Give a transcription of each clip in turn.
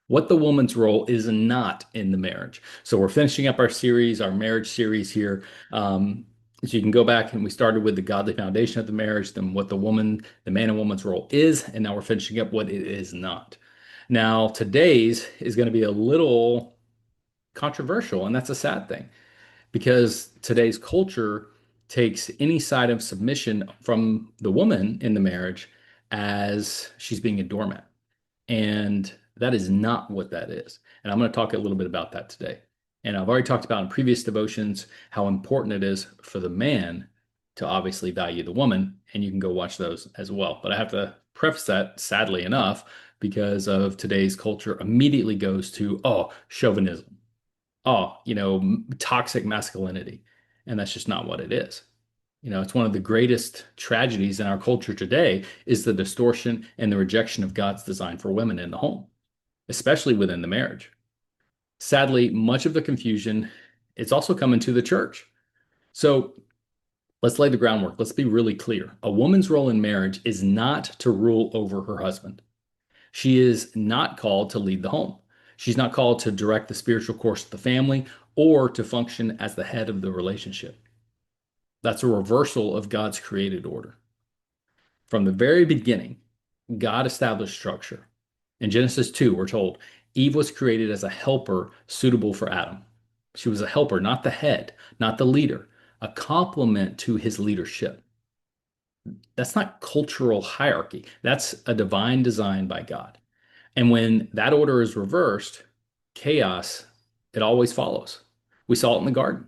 What the woman's role is not in the marriage. So we're finishing up our series, our marriage series here. So you can go back and we started with the godly foundation of the marriage, then what the man and woman's role is, and now we're finishing up what it is not. Now, today's is going to be a little controversial, and that's a sad thing because today's culture takes any side of submission from the woman in the marriage as she's being a doormat. And that is not what that is. And I'm going to talk a little bit about that today. And I've already talked about in previous devotions how important it is for the man to obviously value the woman. And you can go watch those as well. But I have to preface that, sadly enough, because of today's culture immediately goes to, oh, chauvinism, oh, toxic masculinity. And that's just not what it is. It's one of the greatest tragedies in our culture today is the distortion and the rejection of God's design for women in the home, especially within the marriage. Sadly, much of the confusion, it's also coming to the church. So let's lay the groundwork. Let's be really clear. A woman's role in marriage is not to rule over her husband. She is not called to lead the home. She's not called to direct the spiritual course of the family or to function as the head of the relationship. That's a reversal of God's created order. From the very beginning, God established structure. In Genesis 2, we're told Eve was created as a helper suitable for Adam. She was a helper, not the head, not the leader, a complement to his leadership. That's not cultural hierarchy. That's a divine design by God. And when that order is reversed, chaos, it always follows. We saw it in the garden.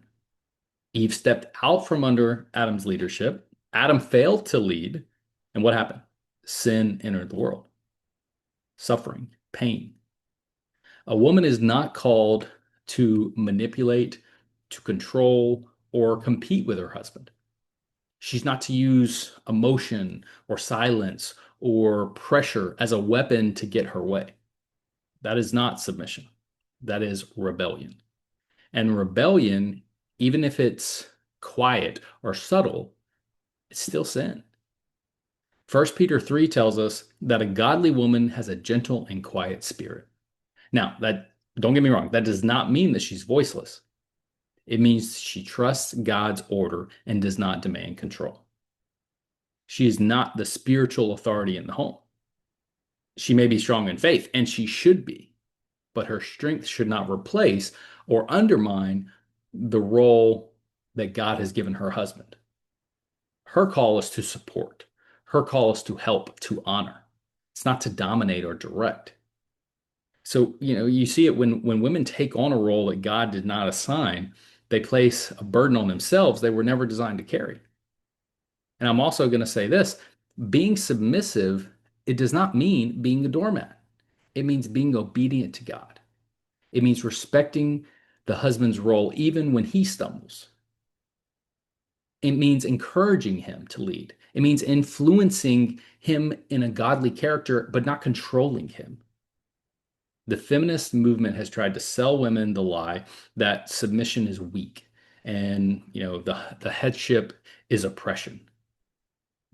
Eve stepped out from under Adam's leadership. Adam failed to lead. And what happened? Sin entered the world, suffering, pain. A woman is not called to manipulate, to control, or compete with her husband. She's not to use emotion or silence or pressure as a weapon to get her way. That is not submission. That is rebellion. And rebellion, even if it's quiet or subtle, it's still sin. 1 Peter 3 tells us that a godly woman has a gentle and quiet spirit. Now, that don't get me wrong, that does not mean that she's voiceless. It means she trusts God's order and does not demand control. She is not the spiritual authority in the home. She may be strong in faith, and she should be, but her strength should not replace or undermine the role that God has given her husband. Her call is to support. Her call is to help, to honor. It's not to dominate or direct. So, you see it when women take on a role that God did not assign, they place a burden on themselves they were never designed to carry. And I'm also going to say this, being submissive, it does not mean being a doormat. It means being obedient to God. It means respecting the husband's role even when he stumbles. It means encouraging him to lead. It means influencing him in a godly character, but not controlling him. The feminist movement has tried to sell women the lie that submission is weak and the headship is oppression.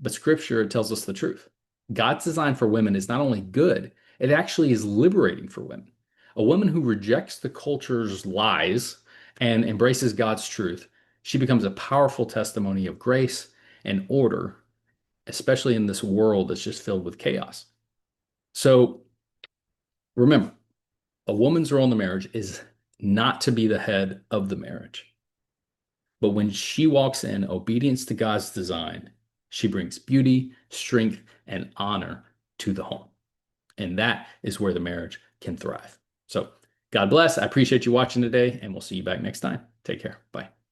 But scripture tells us the truth. God's design for women is not only good, it actually is liberating for women. A woman who rejects the culture's lies and embraces God's truth, she becomes a powerful testimony of grace and order, especially in this world that's just filled with chaos. So remember, a woman's role in the marriage is not to be the head of the marriage. But when she walks in obedience to God's design, she brings beauty, strength, and honor to the home. And that is where the marriage can thrive. So God bless. I appreciate you watching today, and we'll see you back next time. Take care. Bye.